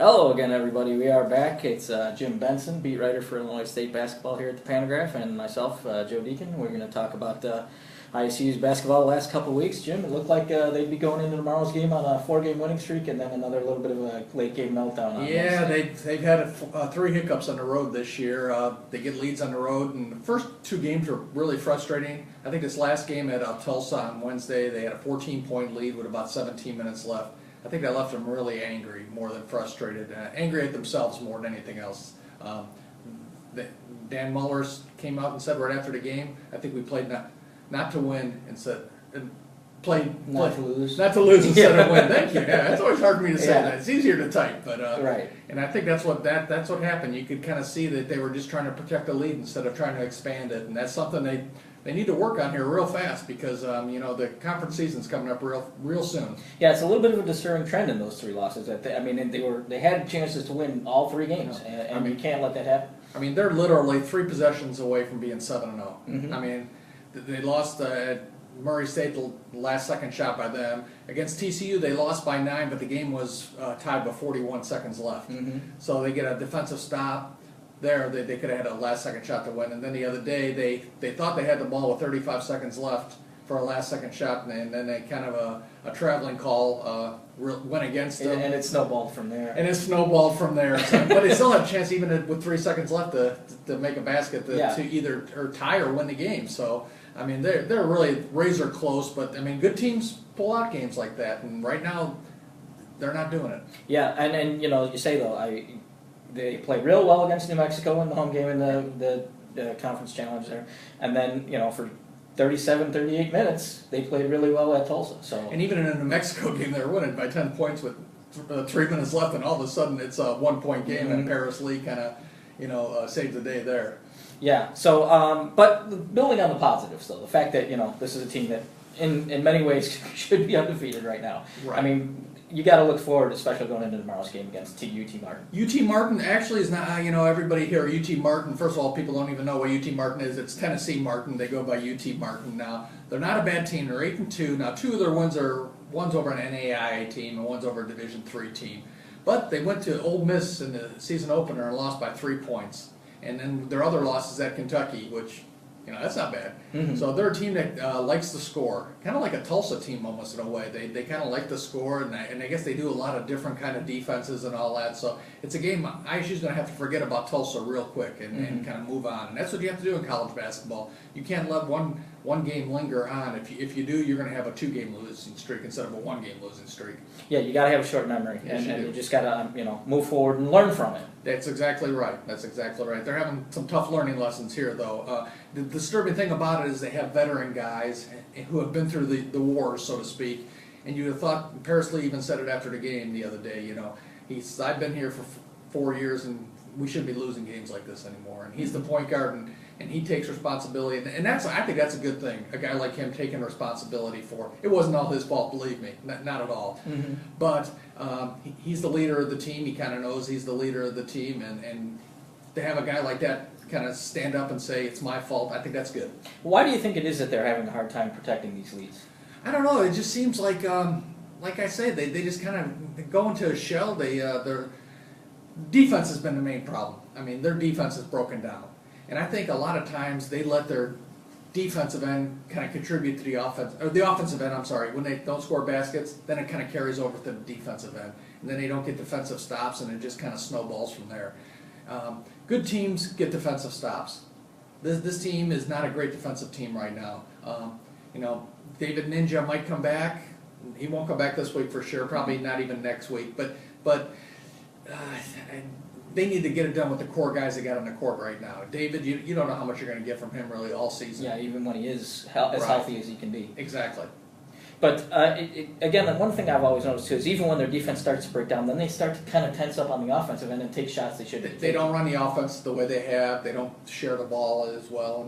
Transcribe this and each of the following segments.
Hello again, everybody. We are back. It's Jim Benson, beat writer for Illinois State basketball here at the Pantograph, and myself, Joe Deacon. We're going to talk about ISU's basketball the last couple of weeks. Jim, it looked like they'd be going into tomorrow's game on a 4-game winning streak, and then another little bit of a late game meltdown. On they've had 3 hiccups on the road this year. They get leads on the road, and the first 2 games were really frustrating. I think this last game at Tulsa on Wednesday, they had a 14-point lead with about 17 minutes left. I think that left them really angry, more than frustrated. Angry at themselves more than anything else. Dan Mullers came out and said right after the game, I think we played not to win and played not to lose. Not to lose instead of win. Thank you. Yeah, it's always hard for me to say that. It's easier to type, but right. And I think that's what happened. You could kind of see that they were just trying to protect the lead instead of trying to expand it, and that's something they need to work on here real fast because the conference season's coming up real soon. Yeah, it's a little bit of a disturbing trend in those 3 losses. They had chances to win all 3 games, and you can't let that happen. I mean, they're literally 3 possessions away from being 7-0. Mm-hmm. I mean, they lost at Murray State the last second shot by them. Against TCU, they lost by 9, but the game was tied with 41 seconds left. Mm-hmm. So they get a defensive stop. There, they could have had a last-second shot to win, and then the other day they thought they had the ball with 35 seconds left for a last-second shot, and then they kind of a traveling call went against them. And it snowballed from there. So, but they still have a chance, even with 3 seconds left, to make a basket to either tie or win the game. So, I mean, they're really razor close, but, I mean, good teams pull out games like that, and right now they're not doing it. Yeah, and you say, though, they played real well against New Mexico in the home game in the conference challenge there. And then, for 37, 38 minutes, they played really well at Tulsa. And even in a New Mexico game, they were winning by 10 points with 3 minutes left, and all of a sudden it's a 1-point game, mm-hmm. and Paris Lee kind of saved the day there. Yeah, so, but building on the positives, though, the fact that, this is a team that in many ways should be undefeated right now. Right. I mean, you got to look forward, especially going into tomorrow's game against UT Martin. UT Martin actually is not, everybody here, UT Martin, first of all, people don't even know what UT Martin is. It's Tennessee Martin. They go by UT Martin now. They're not a bad team. They're 8-2. Now, 2 of their wins one's over an NAIA team and one's over a Division III team. But they went to Ole Miss in the season opener and lost by 3 points. And then their other loss is at Kentucky, which, that's not bad. Mm-hmm. So they're a team that likes to score, kind of like a Tulsa team almost in a way. They kind of like to score, and I guess they do a lot of different kind of defenses and all that. So it's a game ISU's going to have to forget about Tulsa real quick and, mm-hmm. and kind of move on. And that's what you have to do in college basketball. You can't let one game linger on. If you do, you're going to have a 2-game losing streak instead of a 1-game losing streak. Yeah, you got to have a short memory, yes, and you just got to move forward and learn from it. That's exactly right. They're having some tough learning lessons here, though. The disturbing thing about it is they have veteran guys who have been through the wars, so to speak. And you'd have thought, Paris Lee even said it after the game the other day, I've been here for 4 years and we shouldn't be losing games like this anymore. And he's the point guard and he takes responsibility. And I think that's a good thing, a guy like him taking responsibility for. It wasn't all his fault, believe me, not at all. Mm-hmm. But he's the leader of the team. He kind of knows he's the leader of the team. And to have a guy like that kind of stand up and say, it's my fault, I think that's good. Why do you think it is that they're having a hard time protecting these leads? I don't know. It just seems like I say, they just kind of go into a shell. Their defense has been the main problem. I mean, their defense is broken down. And I think a lot of times they let their defensive end kind of contribute to the offensive end, when they don't score baskets, then it kind of carries over to the defensive end. And then they don't get defensive stops, and it just kind of snowballs from there. Good teams get defensive stops. This team is not a great defensive team right now. David Ninja might come back. He won't come back this week for sure. Probably not even next week. But they need to get it done with the core guys they got on the court right now. David, you don't know how much you're going to get from him really all season. Yeah, even when he is as healthy as he can be. Exactly. But again, one thing I've always noticed too is even when their defense starts to break down, then they start to kind of tense up on the offensive end and take shots they shouldn't. They don't run the offense the way they have. They don't share the ball as well.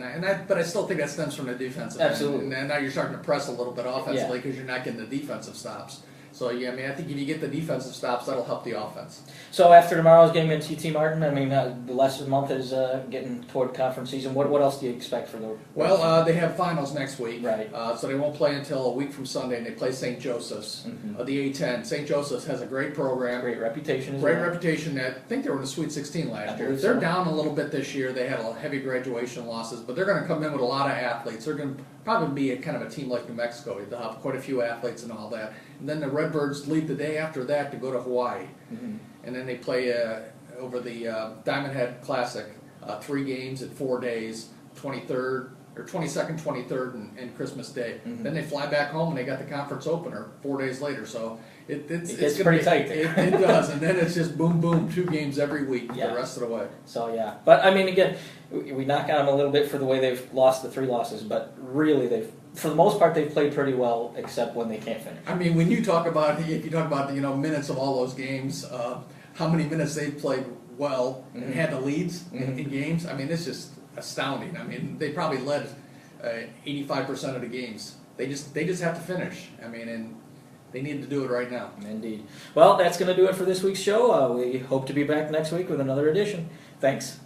But I still think that stems from the defensive Absolutely. end. And now you're starting to press a little bit offensively because you're not getting the defensive stops. So yeah, I mean, I think if you get the defensive stops, that'll help the offense. So after tomorrow's game in TT Martin, I mean, the less of the month is getting toward conference season. What else do you expect for the? Well, they have finals next week, Right. So they won't play until a week from Sunday, and they play St. Joseph's, the A10. St. Joseph's has a great program, Great reputation as great well. reputation. I think they were in the Sweet 16 last year. believe They're so. down a little bit this year. They had a heavy graduation losses, but they're going to come in with a lot of athletes. They're going to probably be a kind of a team like New Mexico. They'll have quite a few athletes and all that. And then the Redbirds leave the day after that to go to Hawaii. And then they play over the Diamond Head Classic, 3 games in 4 days, 23rd or 22nd, 23rd, and Christmas Day. Then they fly back home and they got the conference opener 4 days later. So it's gets gonna pretty be, tight there. It does, and then it's just boom, boom, 2 games every week Yeah. the rest of the way. So yeah, but I mean, again, we knock on them a little bit for the way they've lost the 3 losses, but really for the most part, they've played pretty well, except when they can't finish. I mean, when you talk about if you talk about the minutes of all those games, how many minutes they've played well and had the leads in games. I mean, it's just astounding. I mean, they probably led 85% of the games. They just have to finish. I mean, and they need to do it right now. Indeed. Well, that's going to do it for this week's show. We hope to be back next week with another edition. Thanks.